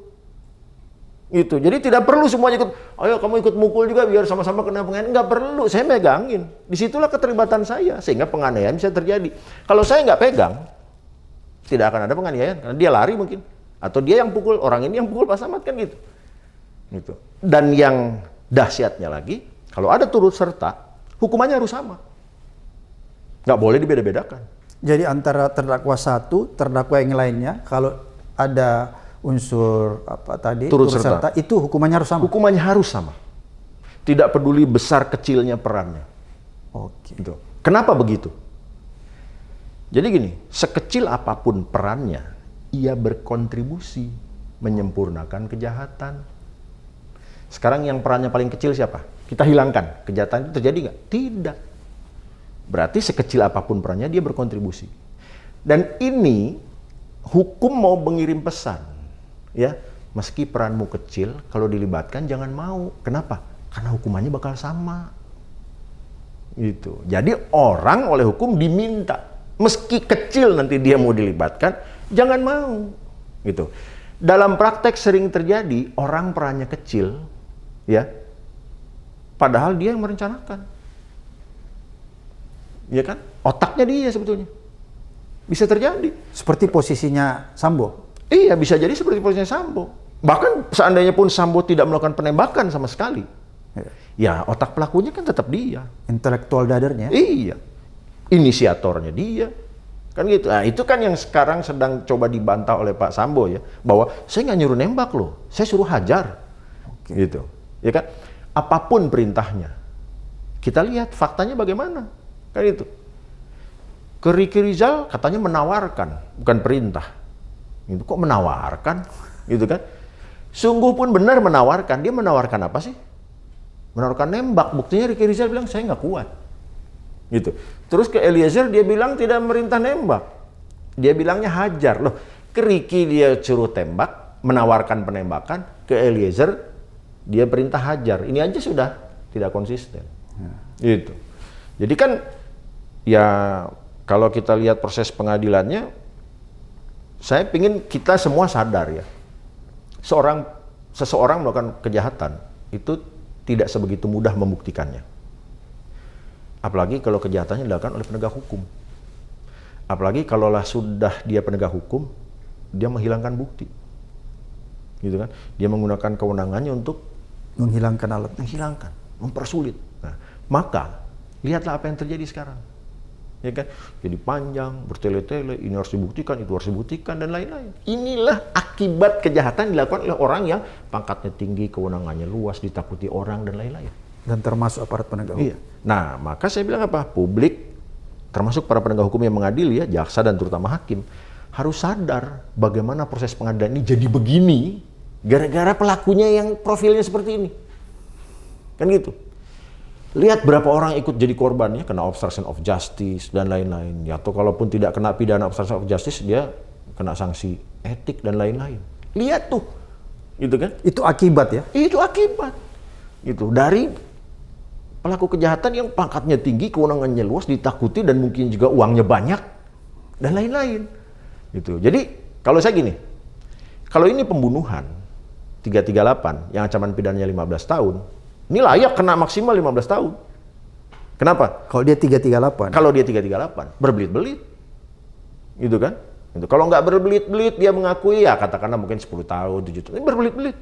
Speaker 1: Gitu. Jadi tidak perlu semuanya ikut, ayo kamu ikut mukul juga biar sama-sama kena penganiayaan. Nggak perlu, saya megangin. Disitulah keterlibatan saya, sehingga penganiayaan bisa terjadi. Kalau saya nggak pegang, tidak akan ada penganiayaan, karena dia lari mungkin. Atau dia yang pukul, orang ini yang pukul Pak Samad, kan gitu. Gitu. Dan yang dahsyatnya lagi, kalau ada turut serta, hukumannya harus sama. Nggak boleh dibeda-bedakan.
Speaker 2: Jadi antara terdakwa satu, terdakwa yang lainnya, kalau ada unsur apa tadi
Speaker 1: Turut serta,
Speaker 2: itu hukumannya harus sama.
Speaker 1: Hukumannya harus sama. Tidak peduli besar kecilnya perannya.
Speaker 2: Oke.
Speaker 1: Gitu. Kenapa begitu? Jadi gini, sekecil apapun perannya, ia berkontribusi menyempurnakan kejahatan. Sekarang yang perannya paling kecil siapa? Kita hilangkan. Kejahatan itu terjadi nggak? Tidak. Berarti sekecil apapun perannya dia berkontribusi. Dan ini hukum mau mengirim pesan, ya, meski peranmu kecil, kalau dilibatkan jangan mau. Kenapa? Karena hukumannya bakal sama. Gitu. Jadi orang oleh hukum diminta, meski kecil nanti dia mau dilibatkan, jangan mau. Gitu. Dalam praktek sering terjadi orang perannya kecil, ya, padahal dia yang merencanakan. Ya kan? Otaknya dia sebetulnya. Bisa terjadi.
Speaker 2: Seperti posisinya Sambo.
Speaker 1: Iya, bisa jadi seperti posisinya Sambo. Bahkan seandainya pun Sambo tidak melakukan penembakan sama sekali. Ya, otak pelakunya kan tetap dia.
Speaker 2: Intelektual dadernya.
Speaker 1: Iya. Inisiatornya dia. Kan gitu. Nah, itu kan yang sekarang sedang coba dibantah oleh Pak Sambo, ya. Bahwa saya nggak nyuruh nembak loh. Saya suruh hajar.
Speaker 2: Oke.
Speaker 1: Gitu. Ya kan? Apapun perintahnya. Kita lihat faktanya bagaimana. Kan itu. Ke Ricky Rizal katanya menawarkan, bukan perintah. Itu kok menawarkan, gitu kan? Sungguh pun benar menawarkan. Dia menawarkan apa sih? Menawarkan nembak. Buktinya Ricky Rizal bilang saya nggak kuat, gitu. Terus ke Eliezer dia bilang tidak merintah nembak. Dia bilangnya hajar loh. Ke Ricky dia suruh tembak, menawarkan penembakan. Ke Eliezer dia perintah hajar. Ini aja sudah tidak konsisten, gitu. Jadi kan ya kalau kita lihat proses pengadilannya, saya ingin kita semua sadar ya, seseorang melakukan kejahatan itu tidak sebegitu mudah membuktikannya. Apalagi kalau kejahatannya dilakukan oleh penegak hukum. Apalagi kalaulah sudah dia penegak hukum, dia menghilangkan bukti, gitu kan? Dia menggunakan kewenangannya untuk
Speaker 2: Menghilangkan alat.
Speaker 1: menghilangkan, mempersulit. Nah, maka lihatlah apa yang terjadi sekarang. Ya kan? Jadi panjang, bertele-tele, ini harus dibuktikan, itu harus dibuktikan, dan lain-lain. Inilah akibat kejahatan dilakukan oleh orang yang pangkatnya tinggi, kewenangannya luas, ditakuti orang, dan lain-lain.
Speaker 2: Dan termasuk aparat penegak hukum.
Speaker 1: Iya. Nah, maka saya bilang apa? Publik, termasuk para penegak hukum yang mengadili, ya, jaksa dan terutama hakim, harus sadar bagaimana proses pengadilan ini jadi begini, gara-gara pelakunya yang profilnya seperti ini. Kan gitu. Lihat berapa orang ikut jadi korbannya, kena obstruction of justice dan lain-lain. Ya, atau kalaupun tidak kena pidana obstruction of justice, dia kena sanksi etik dan lain-lain. Lihat tuh, gitu kan?
Speaker 2: Itu akibat ya?
Speaker 1: Itu akibat, gitu, dari pelaku kejahatan yang pangkatnya tinggi, kewenangannya luas, ditakuti dan mungkin juga uangnya banyak dan lain-lain. Gitu. Jadi kalau saya gini, kalau ini pembunuhan 338 yang ancaman pidananya 15 tahun. Ini layak kena maksimal 15 tahun. Kenapa?
Speaker 2: Kalau dia 338.
Speaker 1: Kalau dia 338, berbelit-belit. Gitu kan? Gitu. Kalau nggak berbelit-belit, dia mengakui, ya katakanlah mungkin 10 tahun, 7 tahun. Ini berbelit-belit.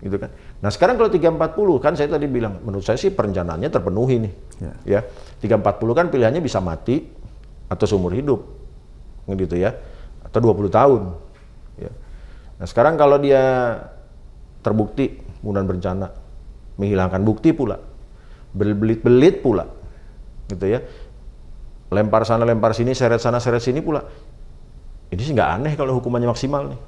Speaker 1: Gitu kan? Nah sekarang kalau 340, kan saya tadi bilang, menurut saya sih perencanaannya terpenuhi nih. Ya. 340 kan pilihannya bisa mati atau seumur hidup. Gitu ya. Atau 20 tahun. Ya. Nah sekarang kalau dia terbukti pembunuhan berencana, menghilangkan bukti pula, berbelit-belit pula, gitu ya, lempar sana lempar sini, seret sana seret sini pula, ini sih nggak aneh kalau hukumannya maksimal nih,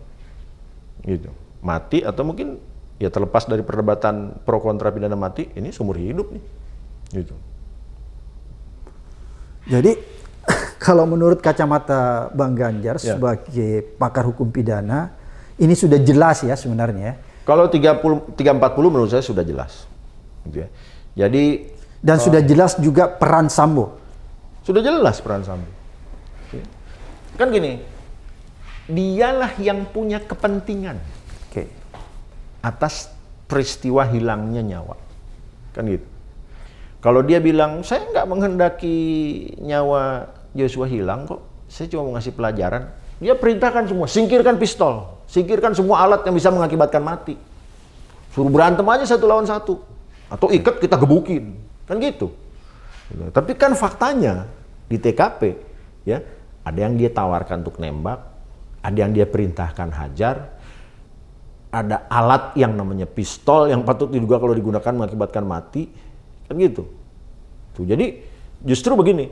Speaker 1: gitu, mati atau mungkin ya terlepas dari perdebatan pro kontra pidana mati, ini seumur hidup nih, gitu.
Speaker 2: Jadi kalau menurut kacamata Bang Ganjar
Speaker 1: Ya.
Speaker 2: sebagai pakar hukum pidana, ini sudah jelas ya sebenarnya.
Speaker 1: Kalau 340 menurut saya sudah jelas, gitu ya. Jadi
Speaker 2: Dan sudah jelas juga peran Sambo.
Speaker 1: Sudah jelas peran Sambo. Ya. Kan gini, dialah yang punya kepentingan atas peristiwa hilangnya nyawa. Kan gitu. Kalau dia bilang, saya nggak menghendaki nyawa Joshua hilang kok, saya cuma mau ngasih pelajaran. Dia perintahkan semua, singkirkan pistol, singkirkan semua alat yang bisa mengakibatkan mati. Suruh berantem aja 1 lawan 1. Atau ikat kita gebukin. Kan gitu. Tapi kan faktanya di TKP, ya ada yang dia tawarkan untuk nembak, ada yang dia perintahkan hajar, ada alat yang namanya pistol yang patut diduga kalau digunakan mengakibatkan mati. Kan gitu. Tuh, jadi justru begini,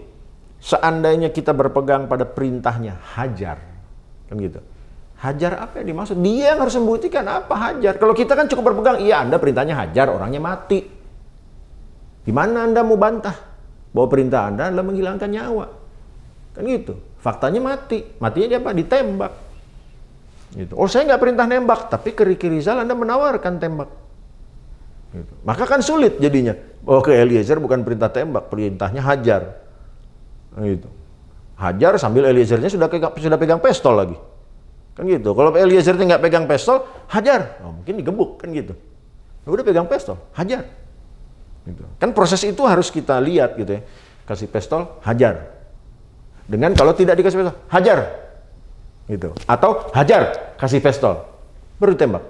Speaker 1: seandainya kita berpegang pada perintahnya hajar, kan gitu. Hajar apa yang dimaksud? Dia yang harus membuktikan apa hajar. Kalau kita kan cukup berpegang, iya Anda perintahnya hajar, orangnya mati. Gimana Anda mau bantah bahwa perintah Anda adalah menghilangkan nyawa? Kan gitu. Faktanya mati. Matinya dia apa? Ditembak. Gitu. Oh saya nggak perintah nembak, tapi ke Ricky Rizal Anda menawarkan tembak. Gitu. Maka kan sulit jadinya. Oh ke Eliezer bukan perintah tembak, perintahnya hajar. Gitu. Hajar sambil Eliezernya sudah pegang pistol lagi. Kan gitu. Kalau Eliezernya nggak pegang pistol, hajar. Oh, mungkin digebuk kan gitu. Udah pegang pistol, hajar. Gitu. Kan proses itu harus kita lihat gitu ya. Kasih pistol, hajar. Dengan kalau tidak dikasih pistol, hajar. Gitu. Atau hajar, kasih pistol, baru tembak.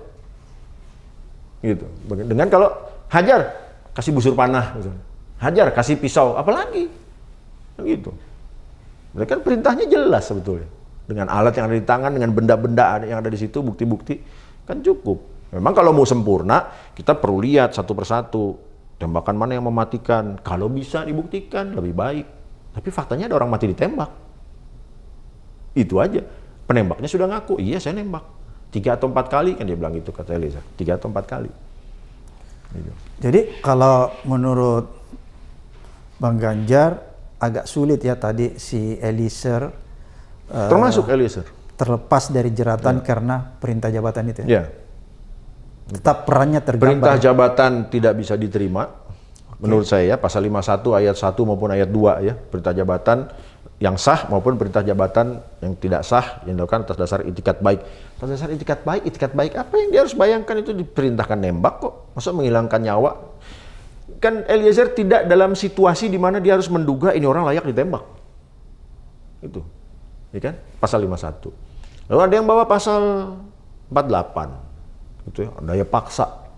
Speaker 1: Gitu. Dengan kalau hajar, kasih busur panah, gitu. Hajar, kasih pisau, apalagi, gitu. Mereka kan perintahnya jelas sebetulnya. Dengan alat yang ada di tangan, dengan benda-benda yang ada di situ, bukti-bukti, kan cukup. Memang kalau mau sempurna, kita perlu lihat satu persatu. Tembakan mana yang mematikan, kalau bisa dibuktikan, lebih baik. Tapi faktanya ada orang mati ditembak. Itu aja. Penembaknya sudah ngaku, iya saya nembak. 3 atau 4 kali kan dia bilang itu kata Eliezer. 3 atau 4 kali. Gitu.
Speaker 2: Jadi kalau menurut Bang Ganjar agak sulit ya tadi si Eliezer
Speaker 1: termasuk Eliezer
Speaker 2: terlepas dari jeratan karena perintah jabatan itu ya.
Speaker 1: Ya.
Speaker 2: Tetap perannya tergambar.
Speaker 1: Perintah jabatan tidak bisa diterima. Menurut saya pasal 51 ayat 1 maupun ayat 2 ya, perintah jabatan yang sah maupun perintah jabatan yang tidak sah yang dilakukan atas dasar itikat baik. Atas dasar itikat baik apa yang dia harus bayangkan itu diperintahkan nembak kok. Masa menghilangkan nyawa? Kan Eliezer tidak dalam situasi di mana dia harus menduga ini orang layak ditembak. Itu. Ya kan? Pasal 51. Lalu ada yang bawa pasal 48. Gitu ya, daya paksa.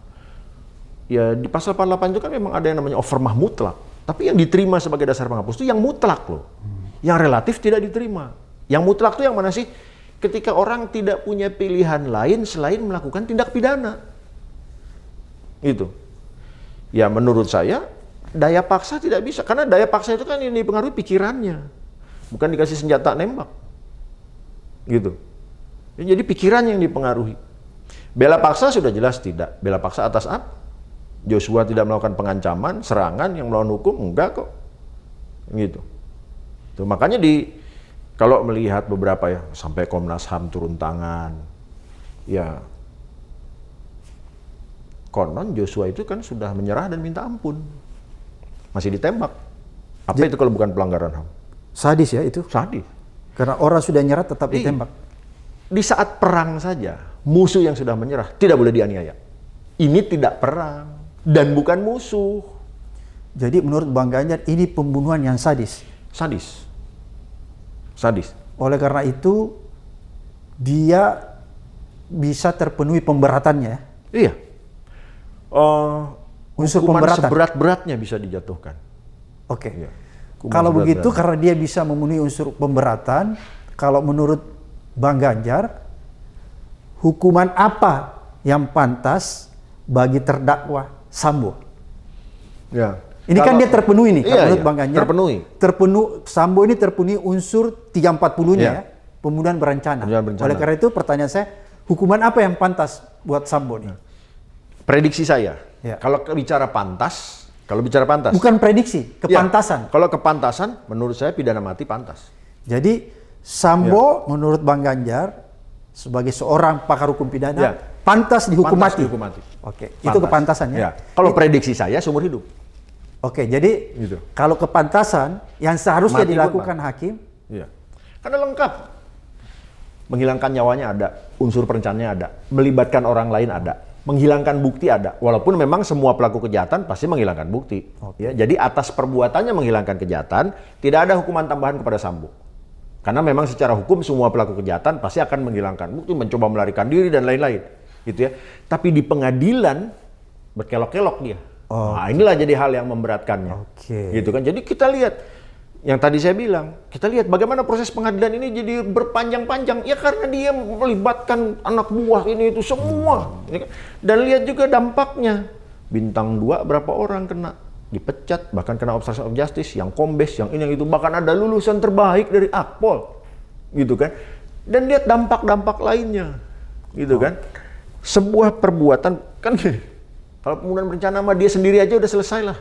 Speaker 1: Ya di pasal 48 itu kan memang ada yang namanya overmah mutlak. Tapi yang diterima sebagai dasar penghapus itu yang mutlak loh. Yang relatif tidak diterima. Yang mutlak itu yang mana sih? Ketika orang tidak punya pilihan lain selain melakukan tindak pidana. Itu. Ya menurut saya, daya paksa tidak bisa. Karena daya paksa itu kan yang dipengaruhi pikirannya. Bukan dikasih senjata nembak. Gitu. Ya, jadi pikirannya yang dipengaruhi. Bela paksa sudah jelas tidak. Bela paksa atas apa? Joshua tidak melakukan pengancaman, serangan yang melawan hukum, enggak kok. Gitu. Tuh, makanya kalau melihat beberapa ya, sampai Komnas HAM turun tangan, ya konon Joshua itu kan sudah menyerah dan minta ampun. Masih ditembak. Apa itu kalau bukan pelanggaran HAM?
Speaker 2: Sadis ya itu?
Speaker 1: Sadis.
Speaker 2: Karena orang sudah nyerah tetap ditembak.
Speaker 1: Di saat perang saja, musuh yang sudah menyerah tidak boleh dianiaya. Ini tidak perang. Dan bukan musuh.
Speaker 2: Jadi menurut Bang Ganjar ini pembunuhan yang sadis.
Speaker 1: Sadis. Sadis.
Speaker 2: Oleh karena itu dia bisa terpenuhi pemberatannya.
Speaker 1: Iya.
Speaker 2: Unsur
Speaker 1: Hukuman
Speaker 2: pemberatan.
Speaker 1: seberat-beratnya bisa dijatuhkan.
Speaker 2: Oke.
Speaker 1: Iya.
Speaker 2: Kalau begitu karena dia bisa memenuhi unsur pemberatan, kalau menurut Bang Ganjar, hukuman apa yang pantas bagi terdakwa Sambo?
Speaker 1: Ya.
Speaker 2: Ini kan dia terpenuhi nih,
Speaker 1: iya,
Speaker 2: menurut
Speaker 1: iya,
Speaker 2: Bang Ganjar. Sambo ini terpenuhi unsur 340-nya ya, pembunuhan berencana. Oleh karena itu pertanyaan saya, hukuman apa yang pantas buat Sambo nih?
Speaker 1: Prediksi saya,
Speaker 2: Ya.
Speaker 1: kalau bicara pantas,
Speaker 2: Bukan prediksi, kepantasan.
Speaker 1: Ya, kalau kepantasan, menurut saya pidana mati pantas.
Speaker 2: Jadi Sambo menurut Bang Ganjar sebagai seorang pakar hukum pidana pantas dihukum
Speaker 1: Pantas
Speaker 2: mati.
Speaker 1: dihukum mati.
Speaker 2: Oke,
Speaker 1: Pantas.
Speaker 2: itu kepantasannya.
Speaker 1: Ya. Kalau prediksi saya seumur hidup.
Speaker 2: Oke, jadi
Speaker 1: Gitu.
Speaker 2: kalau kepantasan yang seharusnya
Speaker 1: Mati pun
Speaker 2: dilakukan hakim,
Speaker 1: Iya. Karena lengkap. Menghilangkan nyawanya ada, unsur perencanaannya ada, melibatkan orang lain ada, menghilangkan bukti ada. Walaupun memang semua pelaku kejahatan pasti menghilangkan bukti. Ya, jadi atas perbuatannya menghilangkan kejahatan, tidak ada hukuman tambahan kepada Sambo. Karena memang secara hukum semua pelaku kejahatan pasti akan menghilangkan bukti, mencoba melarikan diri dan lain-lain. Gitu ya. Tapi di pengadilan berkelok-kelok dia. Nah, inilah jadi hal yang memberatkannya.
Speaker 2: Oke.
Speaker 1: Gitu kan. Jadi kita lihat yang tadi saya bilang, kita lihat bagaimana proses pengadilan ini jadi berpanjang-panjang. Ya karena dia melibatkan anak buah ini itu semua. Dan lihat juga dampaknya. Bintang 2 berapa orang kena dipecat, bahkan kena obstruction of justice, yang kombes, yang ini yang itu, bahkan ada lulusan terbaik dari Akpol. Gitu kan. Dan lihat dampak-dampak lainnya. Gitu kan. Sebuah perbuatan kan gini, kalau pembunuhan berencana mah dia sendiri aja udah selesai lah.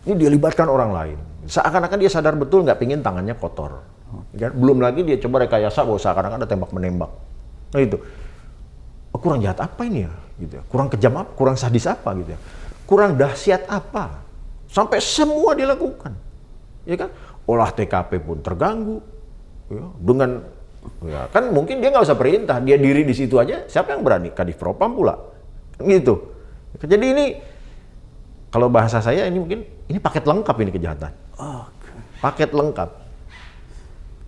Speaker 1: Ini dia libatkan orang lain. Seakan-akan dia sadar betul nggak pingin tangannya kotor. Kan? Belum lagi dia coba rekayasa bahwa seakan-akan ada tembak-menembak. Nah itu. Kurang jahat apa ini ya? Gitu ya. Kurang kejam apa? Kurang sadis apa gitu ya? Kurang dahsyat apa? Sampai semua dilakukan. Ya kan? Olah TKP pun terganggu. Ya, dengan ya, kan mungkin dia nggak usah perintah, dia diri di situ aja. Siapa yang berani? Kadif Propam pula. Gitu. Jadi ini kalau bahasa saya ini mungkin ini paket lengkap ini kejahatan. Paket lengkap.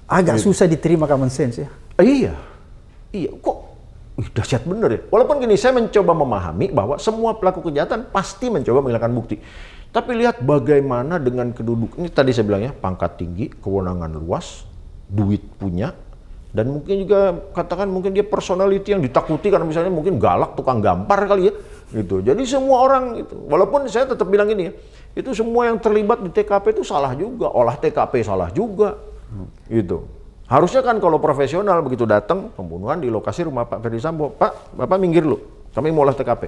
Speaker 2: agak susah diterima common sense ya.
Speaker 1: Iya. Kok dahsyat bener ya. Walaupun gini, saya mencoba memahami bahwa semua pelaku kejahatan pasti mencoba menghilangkan bukti. Tapi lihat bagaimana dengan kedudukan, ini tadi saya bilang ya, pangkat tinggi, kewenangan luas, duit punya, dan mungkin juga katakan mungkin dia personality yang ditakuti karena misalnya mungkin galak, tukang gampar kali ya. Gitu. Jadi semua orang itu, walaupun saya tetap bilang ini ya, itu semua yang terlibat di TKP itu salah juga, olah TKP salah juga. Gitu. Harusnya kan kalau profesional begitu datang pembunuhan di lokasi rumah Pak Ferdi Sambo, Pak, Bapak minggir lu, kami mau olah TKP.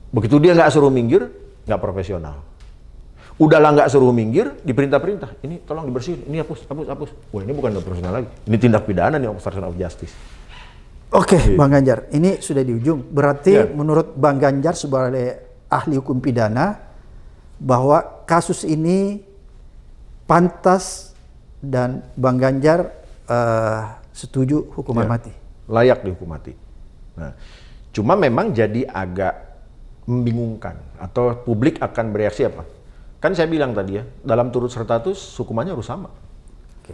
Speaker 1: Begitu dia nggak suruh minggir, nggak profesional. Udahlah nggak suruh minggir, diperintah-perintah, ini tolong dibersihin, ini hapus. Wah ini bukan nggak profesional lagi, ini tindak pidana nih, obstruction of justice.
Speaker 2: Oke, Bang Ganjar, ini sudah di ujung. Berarti menurut Bang Ganjar sebagai ahli hukum pidana, bahwa kasus ini pantas dan Bang Ganjar setuju hukuman mati.
Speaker 1: Layak dihukum mati. Nah, cuma memang jadi agak membingungkan atau publik akan bereaksi apa? Kan saya bilang tadi ya, dalam turut serta itu hukumannya harus sama.
Speaker 2: Oke.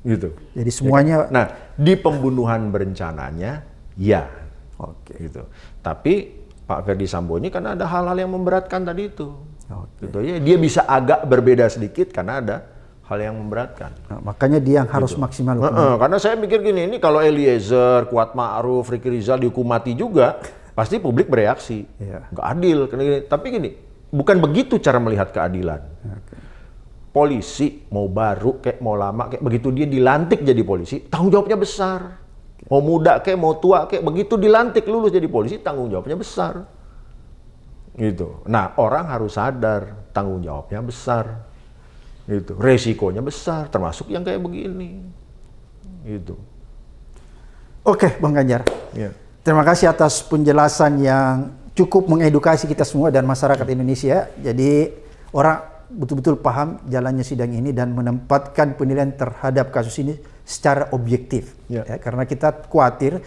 Speaker 1: Gitu.
Speaker 2: Jadi semuanya.
Speaker 1: Nah, di pembunuhan berencananya, ya.
Speaker 2: Oke.
Speaker 1: Gitu. Tapi Pak Ferdi Sambo ini kan ada hal-hal yang memberatkan tadi itu.
Speaker 2: Oke.
Speaker 1: Gitu ya. Dia bisa agak berbeda sedikit karena ada hal yang memberatkan.
Speaker 2: Nah, makanya dia yang harus maksimal hukuman.
Speaker 1: Karena saya mikir gini, ini kalau Eliezer, Kuat Ma'ruf, Ricky Rizal dihukum mati juga, pasti publik bereaksi.
Speaker 2: Iya.
Speaker 1: Nggak adil. Tapi gini, bukan begitu cara melihat keadilan.
Speaker 2: Oke.
Speaker 1: Polisi mau baru kayak mau lama kayak begitu dia dilantik jadi polisi, tanggung jawabnya besar. Mau muda kayak mau tua kayak begitu dilantik lulus jadi polisi, tanggung jawabnya besar. Gitu. Nah, orang harus sadar tanggung jawabnya besar. Gitu. Resikonya besar termasuk yang kayak begini. Gitu.
Speaker 2: Oke, Bang Ganjar.
Speaker 1: Ya.
Speaker 2: Terima kasih atas penjelasan yang cukup mengedukasi kita semua dan masyarakat Indonesia. Jadi orang betul-betul paham jalannya sidang ini dan menempatkan penilaian terhadap kasus ini secara objektif.
Speaker 1: Ya.
Speaker 2: Ya, karena kita khawatir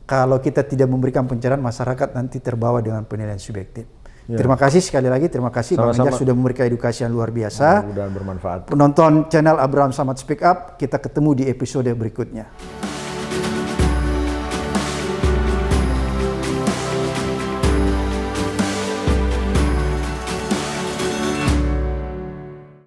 Speaker 2: kalau kita tidak memberikan pencerahan, masyarakat nanti terbawa dengan penilaian subjektif.
Speaker 1: Ya.
Speaker 2: Terima kasih sekali lagi, terima kasih Bang Ganjar sudah memberikan edukasi yang luar biasa.
Speaker 1: Mudah-mudahan bermanfaat.
Speaker 2: Penonton channel Abraham Samad Speak Up, kita ketemu di episode berikutnya.